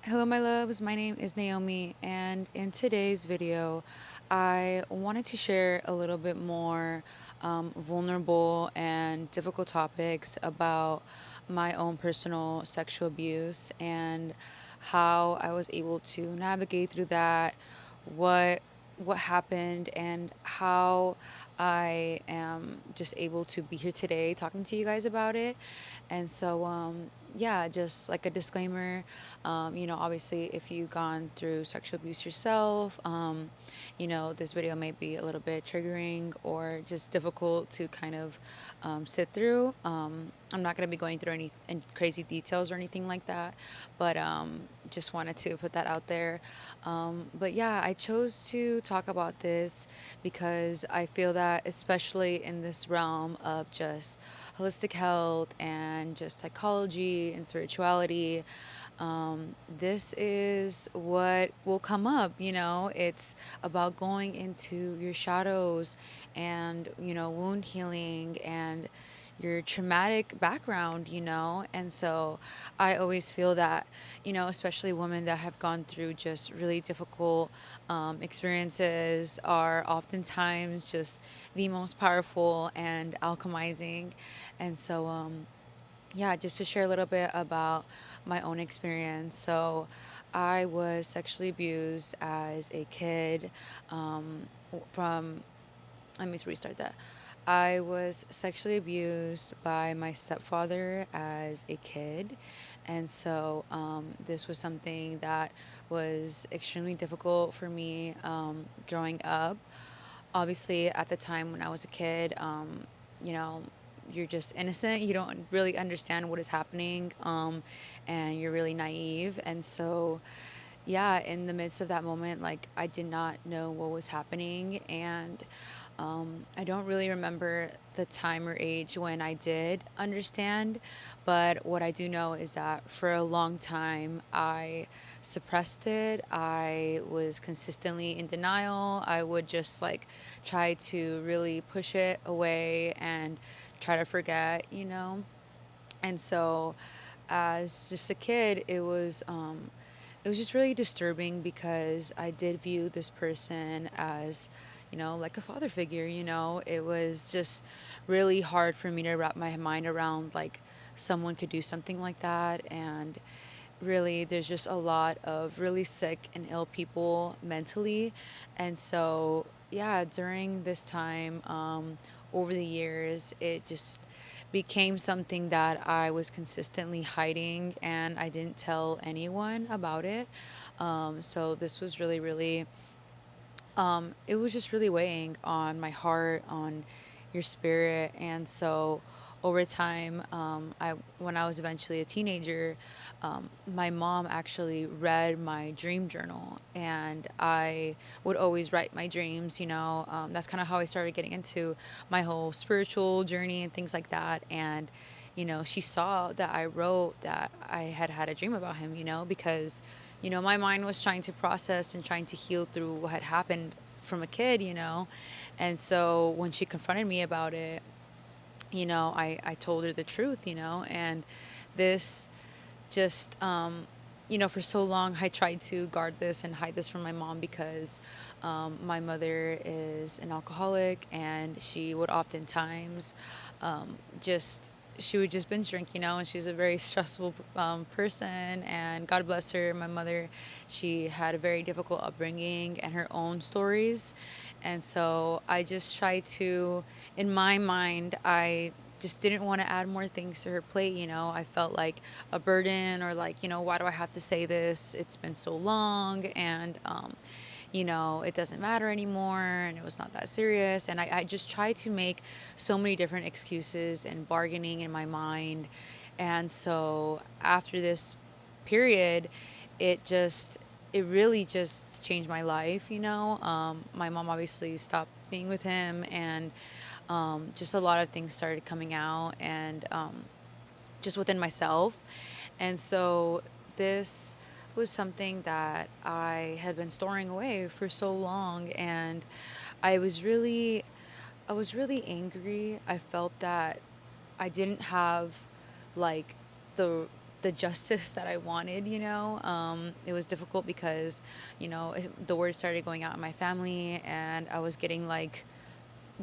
Hello, my loves. My name is Naomi, and in today's video, I wanted to share a little bit more vulnerable and difficult topics about my own personal sexual abuse and how I was able to navigate through that, what what happened, and how I am just able to be here today talking to you guys about it. And so, yeah, just like a disclaimer, obviously, if you've gone through sexual abuse yourself, this video may be a little bit triggering or just difficult to kind of sit through. I'm not going to be going through any crazy details or anything like that, but just wanted to put that out there. But yeah, I chose to talk about this because I feel that, especially in this realm of just holistic health and just psychology and spirituality, this is what will come up. It's about going into your shadows and, wound healing and your traumatic background, and so I always feel that, especially women that have gone through just really difficult experiences are oftentimes just the most powerful and alchemizing. And so, yeah, just to share a little bit about my own experience. So, I was sexually abused as a kid from, let me restart that. I was sexually abused by my stepfather as a kid. And so this was something that was extremely difficult for me growing up. Obviously, at the time when I was a kid, you know, you're just innocent. You don't really understand what is happening, and you're really naive. And so, yeah, in the midst of that moment, like I did not know what was happening, and I don't really remember the time or age when I did understand, but what I do know is that for a long time I suppressed it. I was consistently in denial. I would just like try to really push it away and try to forget. And so, as just a kid, it was just really disturbing because I did view this person as, like a father figure. It was just really hard for me to wrap my mind around like someone could do something like that. And really, there's just a lot of really sick and ill people mentally. And so, yeah, during this time, over the years, it just became something that I was consistently hiding and I didn't tell anyone about it. So this was really, really, it was just really weighing on my heart, on your spirit. And so over time, when I was eventually a teenager, my mom actually read my dream journal, and I would always write my dreams. That's kind of how I started getting into my whole spiritual journey and things like that. And she saw that I wrote that I had had a dream about him, because, my mind was trying to process and trying to heal through what had happened from a kid. And so when she confronted me about it, I told her the truth, and this just, for so long I tried to guard this and hide this from my mom because my mother is an alcoholic and she would oftentimes just she would just binge drink, and she's a very stressful person. And God bless her, my mother, she had a very difficult upbringing and her own stories. And so I just tried to, in my mind, I just didn't want to add more things to her plate. I felt like a burden, or like, why do I have to say this? It's been so long, and it doesn't matter anymore, and it was not that serious. And I just tried to make so many different excuses and bargaining in my mind. And so after this period, it just, it really just changed my life. My mom obviously stopped being with him, and just a lot of things started coming out, and just within myself. And so this was something that I had been storing away for so long, and I was really I was really angry. I felt that I didn't have like the the justice that I wanted, It was difficult because, the word started going out in my family, and I was getting like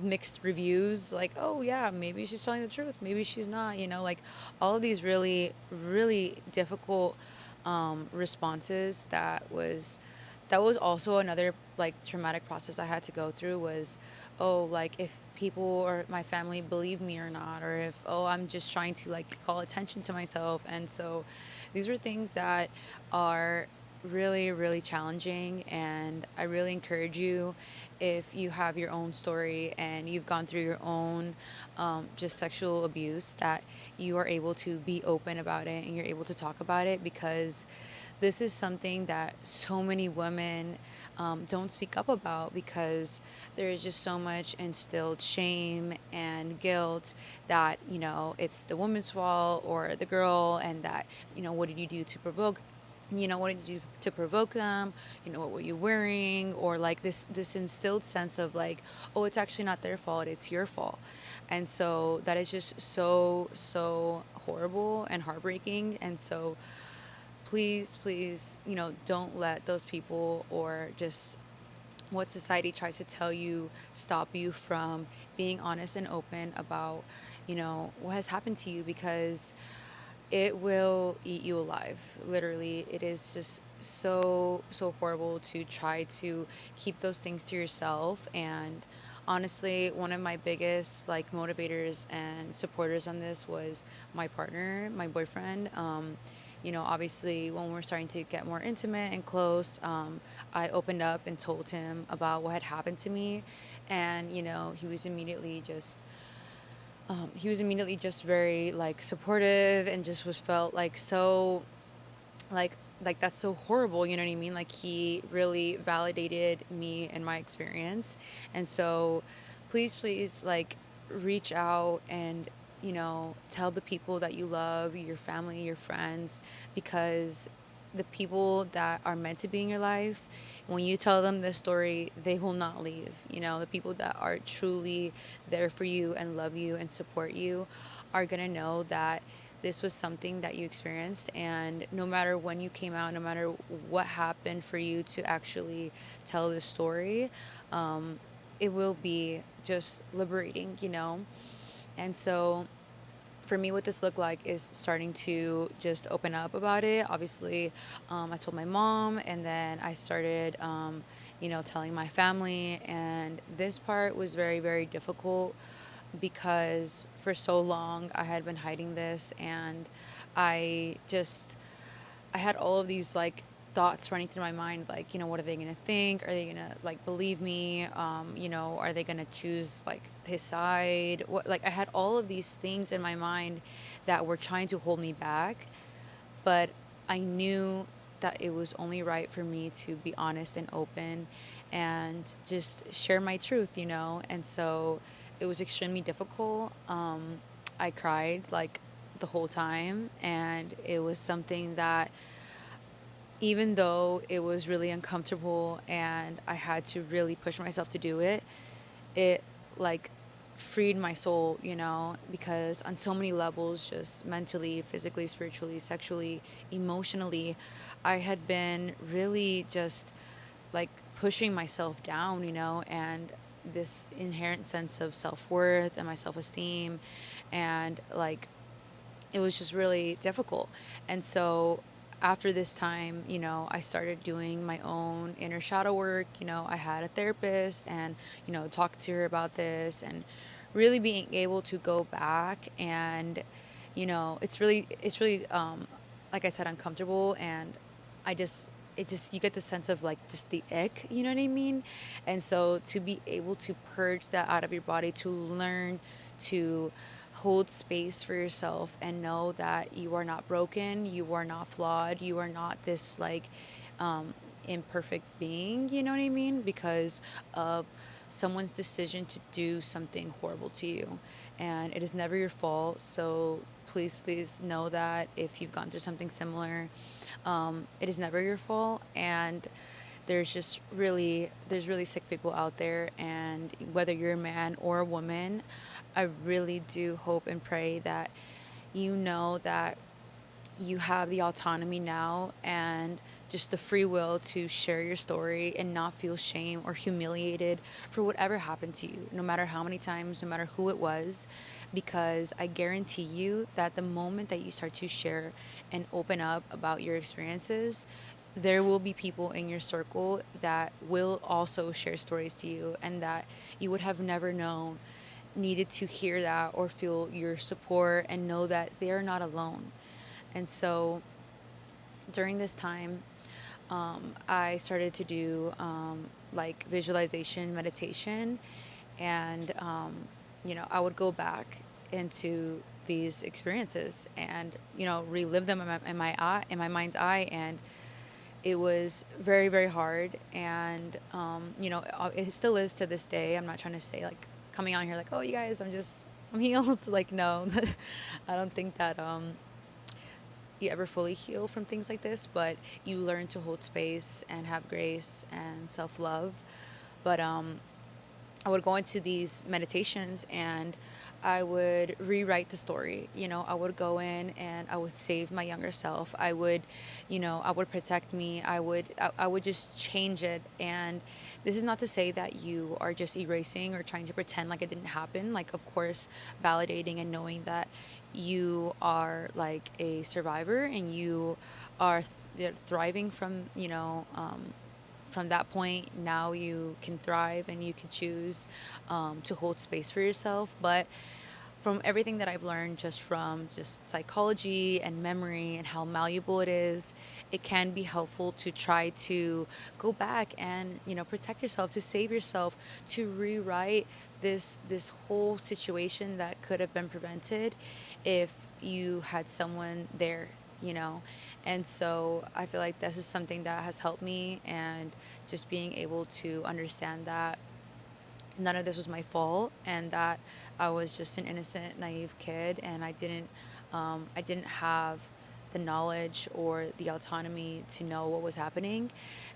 mixed reviews, like, oh yeah, maybe she's telling the truth, maybe she's not, like all of these really, really difficult responses. That was also another like traumatic process I had to go through was, oh, like if people or my family believe me or not, or if, oh, I'm just trying to like call attention to myself. And so these were things that are really, really challenging. And I really encourage you, if you have your own story and you've gone through your own just sexual abuse, that you are able to be open about it and you're able to talk about it, because this is something that so many women don't speak up about, because there is just so much instilled shame and guilt that, it's the woman's fault or the girl, and that, what did you do to provoke, what did you do to provoke them, what were you wearing, or like this instilled sense of like, oh, it's actually not their fault, it's your fault. And so that is just so horrible and heartbreaking. And so please, please, don't let those people, or just what society tries to tell you, stop you from being honest and open about, what has happened to you, because it will eat you alive. Literally, it is just so horrible to try to keep those things to yourself. And honestly, one of my biggest like motivators and supporters on this was my partner, my boyfriend. Obviously, when we're starting to get more intimate and close, I opened up and told him about what had happened to me. And he was immediately just very like supportive, and just was felt like so like that's so horrible, you know what I mean? Like he really validated me and my experience. And so please, please, like, reach out and, tell the people that you love, your family, your friends, because the people that are meant to be in your life, when you tell them this story, they will not leave. The people that are truly there for you and love you and support you are going to know that this was something that you experienced. And no matter when you came out, no matter what happened for you to actually tell this story, it will be just liberating. And so for me, what this looked like is starting to just open up about it. Obviously, I told my mom, and then I started, telling my family. And this part was very, very difficult, because for so long I had been hiding this. And I just I had all of these like thoughts running through my mind, like, what are they gonna think? Are they gonna like believe me? Are they gonna choose like his side? What, like, I had all of these things in my mind that were trying to hold me back, but I knew that it was only right for me to be honest and open and just share my truth. And so it was extremely difficult. I cried like the whole time, and it was something that, even though it was really uncomfortable and I had to really push myself to do it, it like freed my soul, because on so many levels, just mentally, physically, spiritually, sexually, emotionally, I had been really just like pushing myself down, and this inherent sense of self-worth and my self-esteem, and like it was just really difficult. And so after this time, I started doing my own inner shadow work. I had a therapist, and, talked to her about this, and really being able to go back. And, it's really, like I said, uncomfortable. And you get the sense of like just the ick, you know what I mean? And so to be able to purge that out of your body, to learn to hold space for yourself and know that you are not broken, you are not flawed, you are not this like imperfect being, you know what I mean? Because of someone's decision to do something horrible to you. And it is never your fault. So please, please know that if you've gone through something similar, it is never your fault. And there's really sick people out there. And whether you're a man or a woman, I really do hope and pray that you know that you have the autonomy now and just the free will to share your story and not feel shame or humiliated for whatever happened to you, no matter how many times, no matter who it was. Because I guarantee you that the moment that you start to share and open up about your experiences, there will be people in your circle that will also share stories to you and that you would have never known needed to hear that or feel your support and know that they're not alone. And so during this time, I started to do like visualization meditation, and I would go back into these experiences and relive them in my eye, in my mind's eye, and it was very very hard. And it still is to this day. I'm not trying to say like coming on here like, oh you guys, I'm healed. Like no, I don't think that you ever fully heal from things like this, but you learn to hold space and have grace and self love. But I would go into these meditations and I would rewrite the story. I would go in and I would save my younger self. I would protect me. I would just change it. And this is not to say that you are just erasing or trying to pretend like it didn't happen. Like, of course, validating and knowing that you are like a survivor and you are thriving from that point. Now you can thrive and you can choose to hold space for yourself. But from everything that I've learned just from just psychology and memory and how malleable it is, it can be helpful to try to go back and protect yourself, to save yourself, to rewrite this whole situation that could have been prevented if you had someone there, you know. And so I feel like this is something that has helped me, and just being able to understand that none of this was my fault and that I was just an innocent, naive kid, and I didn't have the knowledge or the autonomy to know what was happening.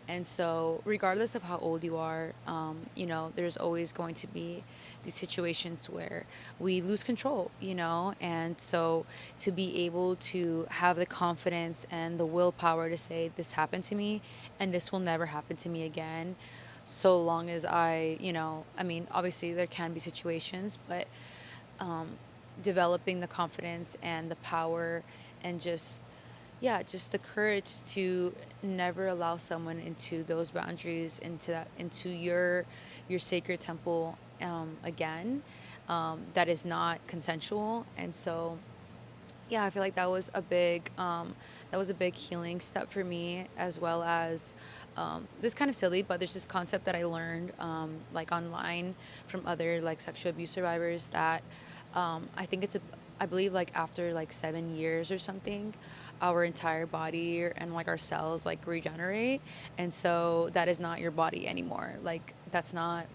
And so, regardless of how old you are, there's always going to be these situations where we lose control, and so to be able to have the confidence and the willpower to say, this happened to me and this will never happen to me again, so long as I mean, obviously there can be situations, but developing the confidence and the power and just the courage to never allow someone into those boundaries, into your sacred temple again, that is not consensual. And so yeah, I feel like that was a big healing step for me, as well as this kind of silly, but there's this concept that I learned like online from other like sexual abuse survivors that I think I believe like after like 7 years or something, our entire body and like our cells like regenerate, and so that is not your body anymore. Like that's not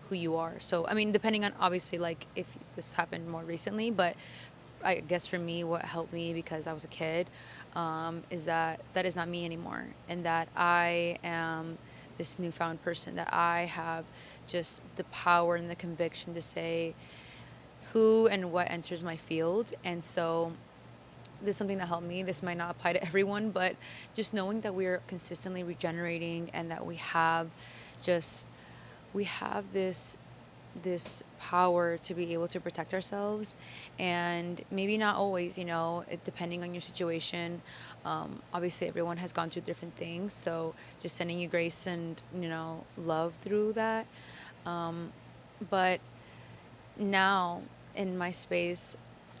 who you are. So I mean, depending on obviously like if this happened more recently, but I guess for me, what helped me because I was a kid, is that that is not me anymore, and that I am this newfound person. That I have just the power and the conviction to say who and what enters my field. And so this is something that helped me. This might not apply to everyone, but just knowing that we're consistently regenerating and that just we have this power to be able to protect ourselves. And maybe not always, depending on your situation. Obviously everyone has gone through different things, so just sending you grace and love through that. But now in my space,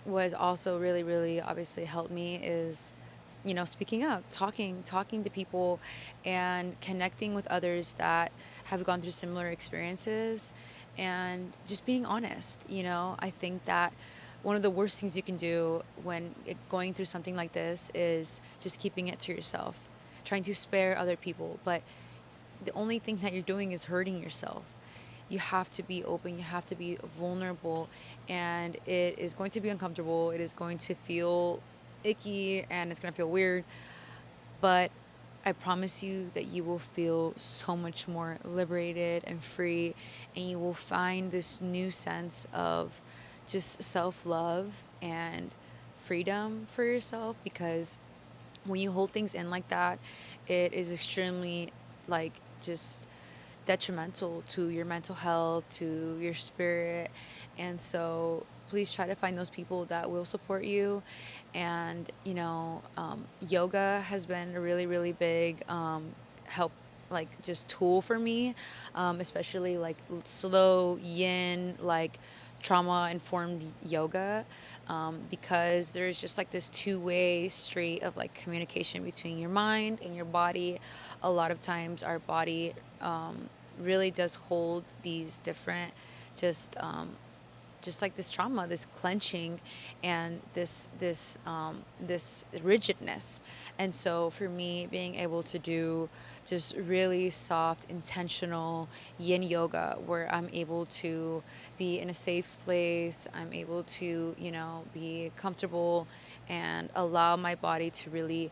was also really really obviously helped me is speaking up, talking to people and connecting with others that have gone through similar experiences, and just being honest. I think that one of the worst things you can do when going through something like this is just keeping it to yourself, trying to spare other people, but the only thing that you're doing is hurting yourself. You have to be open, you have to be vulnerable, and it is going to be uncomfortable. It is going to feel icky and it's going to feel weird, but I promise you that you will feel so much more liberated and free, and you will find this new sense of just self love and freedom for yourself, because when you hold things in like that, it is extremely like just detrimental to your mental health, to your spirit. And so please try to find those people that will support you. And, yoga has been a really, really big help, like just tool for me, especially like slow yin, like trauma informed yoga, because there's just like this two-way street of like communication between your mind and your body. A lot of times our body really does hold these different just just like this trauma, this clenching, and this rigidness. And so for me, being able to do just really soft, intentional yin yoga, where I'm able to be in a safe place, I'm able to be comfortable and allow my body to really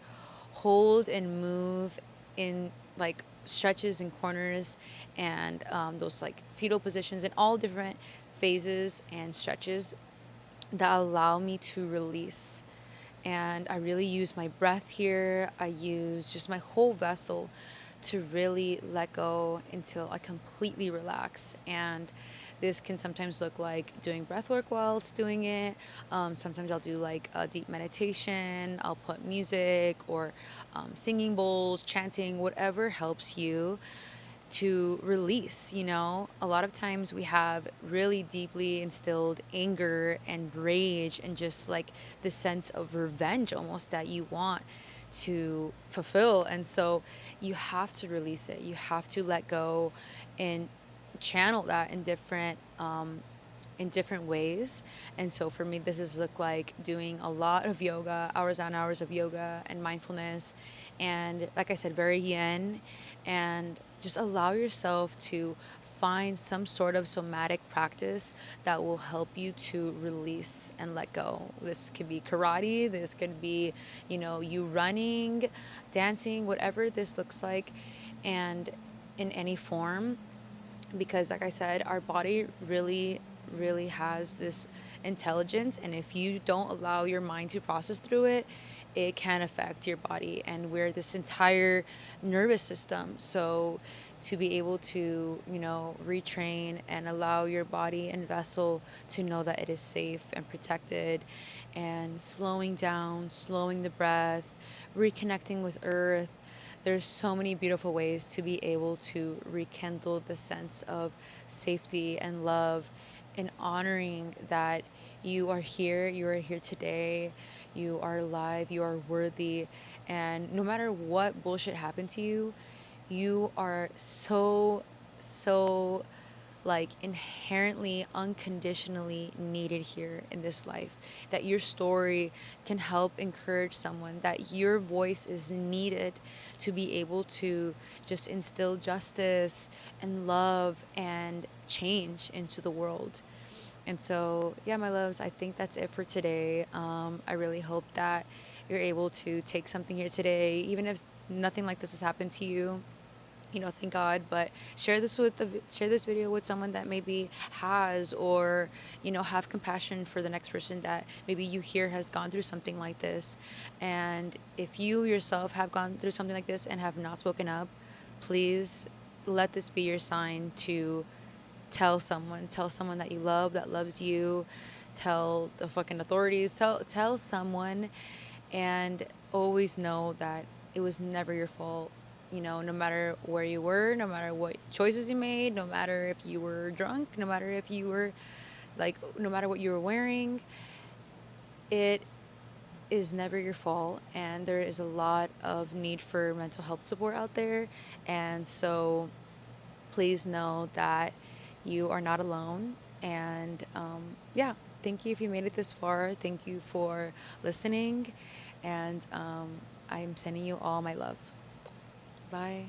hold and move in like stretches and corners, and those like fetal positions and all different phases and stretches that allow me to release. And I really use my breath here. I use just my whole vessel to really let go until I completely relax. And this can sometimes look like doing breath work whilst doing it. Sometimes I'll do like a deep meditation. I'll put music or singing bowls, chanting, whatever helps you to release. A lot of times we have really deeply instilled anger and rage and just like this sense of revenge almost that you want to fulfill. And so you have to release it. You have to let go and channel that in different ways. And so for me, this has looked like doing a lot of yoga, hours on hours of yoga and mindfulness. And like I said, very yin. And just allow yourself to find some sort of somatic practice that will help you to release and let go. This could be karate, this could be, you running, dancing, whatever this looks like, and in any form. Because like I said, our body really has this intelligence, and if you don't allow your mind to process through it, it can affect your body. And we're this entire nervous system. So to be able to retrain and allow your body and vessel to know that it is safe and protected, and slowing down, slowing the breath, reconnecting with earth, there's so many beautiful ways to be able to rekindle the sense of safety and love, and honoring that you are here today, you are alive, you are worthy, and no matter what bullshit happened to you, you are so like inherently unconditionally needed here in this life, that your story can help encourage someone, that your voice is needed to be able to just instill justice and love and change into the world. And so, yeah, my loves, I think that's it for today. I really hope that you're able to take something here today, even if nothing like this has happened to you, thank God. But share this video with someone that maybe has, or have compassion for the next person that maybe you hear has gone through something like this. And if you yourself have gone through something like this and have not spoken up, please let this be your sign to tell someone that you love, that loves you, tell the fucking authorities, tell someone. And always know that it was never your fault. No matter where you were, no matter what choices you made, no matter if you were drunk, no matter if you were like, no matter what you were wearing, it is never your fault. And there is a lot of need for mental health support out there. And so please know that you are not alone. And yeah, thank you if you made it this far. Thank you for listening. And I'm sending you all my love. Bye.